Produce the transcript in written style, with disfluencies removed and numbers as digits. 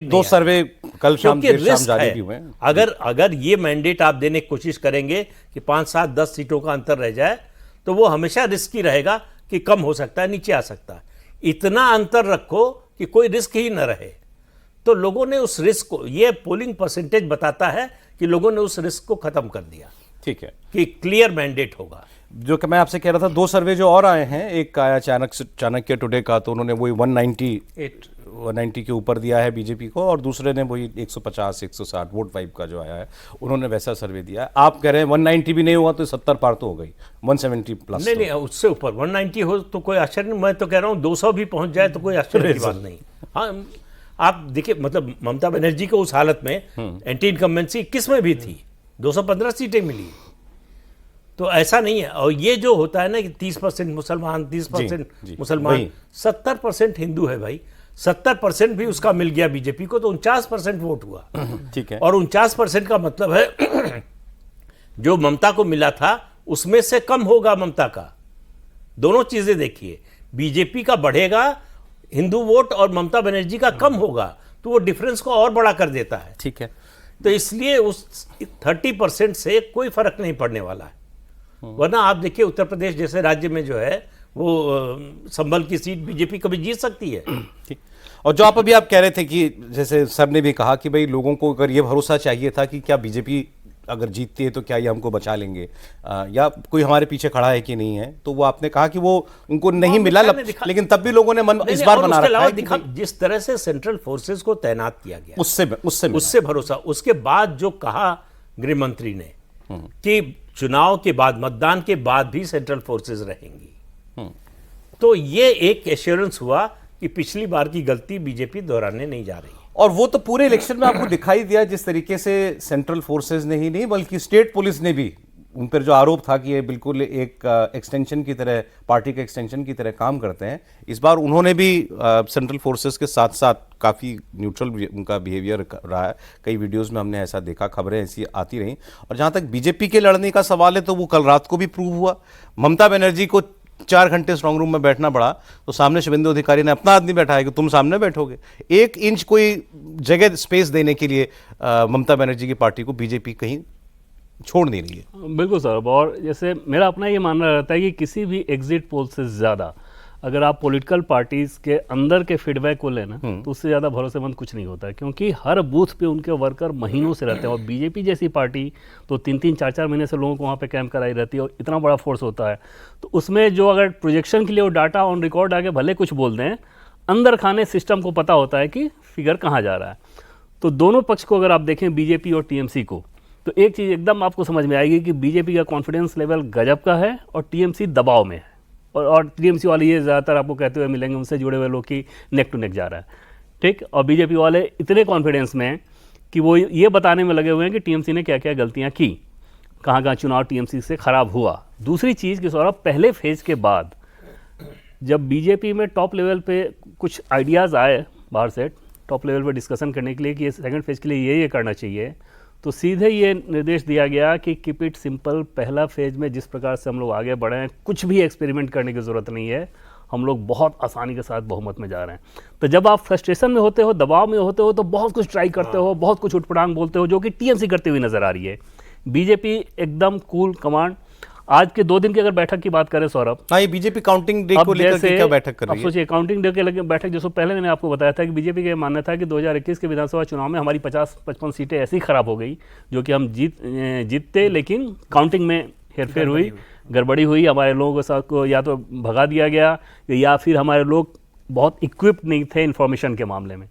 दो सर्वे कल शाम क्योंकि देर शाम रिस्क जारी है। भी हुए हैं। अगर ये मैंडेट आप देने की कोशिश करेंगे कि 5, 7, 10 सीटों का अंतर रह जाए तो वो हमेशा रिस्की रहेगा कि कम हो सकता है, नीचे आ सकता है। इतना अंतर रखो कि कोई रिस्क ही न रहे। तो लोगों ने उस रिस्क को, ये पोलिंग परसेंटेज बताता है कि लोगों ने उस रिस्क को खत्म कर दिया। ठीक है कि क्लियर मैंडेट होगा। जो कि मैं आपसे कह रहा था, दो सर्वे जो और आए हैं, एक आया चाणक्य टुडे का, तो उन्होंने वही 190 के ऊपर दिया है बीजेपी को, और दूसरे ने वही 150 160 वोट 5 का जो आया है उन्होंने वैसा सर्वे दिया है। आप कह रहे हैं 190 भी नहीं हुआ तो 70 पार तो हो गई, 170 प्लस। नहीं, उससे ऊपर 190 हो तो कोई आश्चर्य नहीं। मैं तो कह रहा हूँ 200 भी पहुंच जाए तो कोई आश्चर्य की बात नहीं। हाँ, आप देखिए, मतलब ममता बनर्जी को उस हालत में एंटी इनकम्बेंसी 21 में भी थी, 215 सीटें मिली। तो ऐसा नहीं है। और ये जो होता है ना कि 30% मुसलमान, 30% मुसलमान, 70% हिंदू है भाई। 70% भी उसका मिल गया बीजेपी को तो 49% वोट हुआ। ठीक है। और 49% का मतलब है जो ममता को मिला था उसमें से कम होगा ममता का। दोनों चीजें देखिए, बीजेपी का बढ़ेगा हिंदू वोट और ममता बनर्जी का कम होगा, तो वो डिफरेंस को और बड़ा कर देता है। ठीक है। तो इसलिए उस 30% से कोई फर्क नहीं पड़ने वाला है। वरना आप देखिए उत्तर प्रदेश जैसे राज्य में जो है वो संभल की सीट बीजेपी कभी जीत सकती है। ठीक। और जो आप कह रहे थे कि जैसे सर ने भी कहा कि भाई लोगों को अगर ये भरोसा चाहिए था कि क्या बीजेपी अगर जीतती है तो क्या ये हमको बचा लेंगे, या कोई हमारे पीछे खड़ा है कि नहीं है, तो वो आपने कहा कि वो उनको नहीं मिला, लेकिन तब भी लोगों ने मन इस बार बना रखा है कि जिस तरह से सेंट्रल फोर्सेस को तैनात किया गया उससे भरोसा। उसके बाद जो कहा गृह मंत्री ने कि चुनाव के बाद, मतदान के बाद भी सेंट्रल फोर्सेस रहेंगी, तो ये एक एश्योरेंस हुआ कि पिछली बार की गलती बीजेपी दोहराने नहीं जा रही। और वो तो पूरे इलेक्शन में आपको दिखाई दिया, जिस तरीके से सेंट्रल फोर्सेस ने ही नहीं बल्कि स्टेट पुलिस ने भी, उन पर जो आरोप था कि ये बिल्कुल एक एक्सटेंशन की तरह, पार्टी के एक्सटेंशन की तरह काम करते हैं, इस बार उन्होंने भी सेंट्रल फोर्सेस के साथ साथ काफ़ी न्यूट्रल उनका बिहेवियर रहा है। कई वीडियोस में हमने ऐसा देखा, खबरें ऐसी आती रहीं। और जहाँ तक बीजेपी के लड़ने का सवाल है तो वो कल रात को भी प्रूव हुआ। ममता बनर्जी को 4 घंटे स्ट्रांग रूम में बैठना पड़ा तो सामने शुभेंदु अधिकारी ने अपना आदमी बैठाया कि तुम सामने बैठोगे। 1 इंच कोई जगह स्पेस देने के लिए ममता बनर्जी की पार्टी को बीजेपी कहीं छोड़ नहीं रही है। बिल्कुल सर। और जैसे मेरा अपना ये मानना रहता है कि किसी भी एग्जिट पोल से ज़्यादा अगर आप पॉलिटिकल पार्टीज़ के अंदर के फीडबैक को लेना तो उससे ज़्यादा भरोसेमंद कुछ नहीं होता है, क्योंकि हर बूथ पे उनके वर्कर महीनों से रहते हैं। और बीजेपी जैसी पार्टी तो 3-3, 4-4 महीने से लोगों को वहाँ पे कैंप कराई रहती है और इतना बड़ा फोर्स होता है। तो उसमें जो अगर प्रोजेक्शन के लिए वो डाटा ऑन रिकॉर्ड आके भले कुछ बोल दें, अंदर खाने सिस्टम को पता होता है कि फिगर कहाँ जा रहा है। तो दोनों पक्ष को अगर आप देखें, बीजेपी और टीएमसी को, तो एक चीज़ एकदम आपको समझ में आएगी कि बीजेपी का कॉन्फिडेंस लेवल गजब का है और टीएमसी दबाव में है। और टीएमसी वाले ये ज़्यादातर आपको कहते हुए मिलेंगे, उनसे जुड़े हुए लोग की नेक टू नेक जा रहा है, ठीक। और बीजेपी वाले इतने कॉन्फिडेंस में हैं कि वो ये बताने में लगे हुए हैं कि टीएमसी ने क्या क्या गलतियाँ की, कहाँ कहाँ चुनाव टीएमसी से ख़राब हुआ। दूसरी चीज़ कि सौरभ, पहले फेज़ के बाद जब बीजेपी में टॉप लेवल पे कुछ आइडियाज़ आए बाहर से, टॉप लेवल पे डिस्कशन करने के लिए कि ये सेकंड फेज़ के लिए ये करना चाहिए, तो सीधे ये निर्देश दिया गया कि कीप इट सिंपल। पहला फेज में जिस प्रकार से हम लोग आगे बढ़े हैं, कुछ भी एक्सपेरिमेंट करने की ज़रूरत नहीं है, हम लोग बहुत आसानी के साथ बहुमत में जा रहे हैं। तो जब आप फ्रस्ट्रेशन में होते हो, दबाव में होते हो, तो बहुत कुछ ट्राई करते हो, बहुत कुछ उठपटांग बोलते हो, जो कि टीएमसी करते हुए नजर आ रही है। बीजेपी एकदम कूल कमांड। आज के 2 दिन की अगर बैठक की बात करें सौरभ, हाँ, ये बीजेपी काउंटिंग डे को लेकर के क्या बैठक कर रही है? अब सोचिए, काउंटिंग डे के बैठक जैसे पहले मैंने आपको बताया था कि बीजेपी का मानना था कि 2021 के विधानसभा चुनाव में हमारी 50-55 सीटें ऐसी खराब हो गई जो कि हम जीतते, लेकिन काउंटिंग में हेरफेर हुई, गड़बड़ी हुई, हमारे लोगों के साथ को या तो भगा दिया गया या फिर हमारे लोग बहुत इक्विप्ड नहीं थे इन्फॉर्मेशन के मामले में।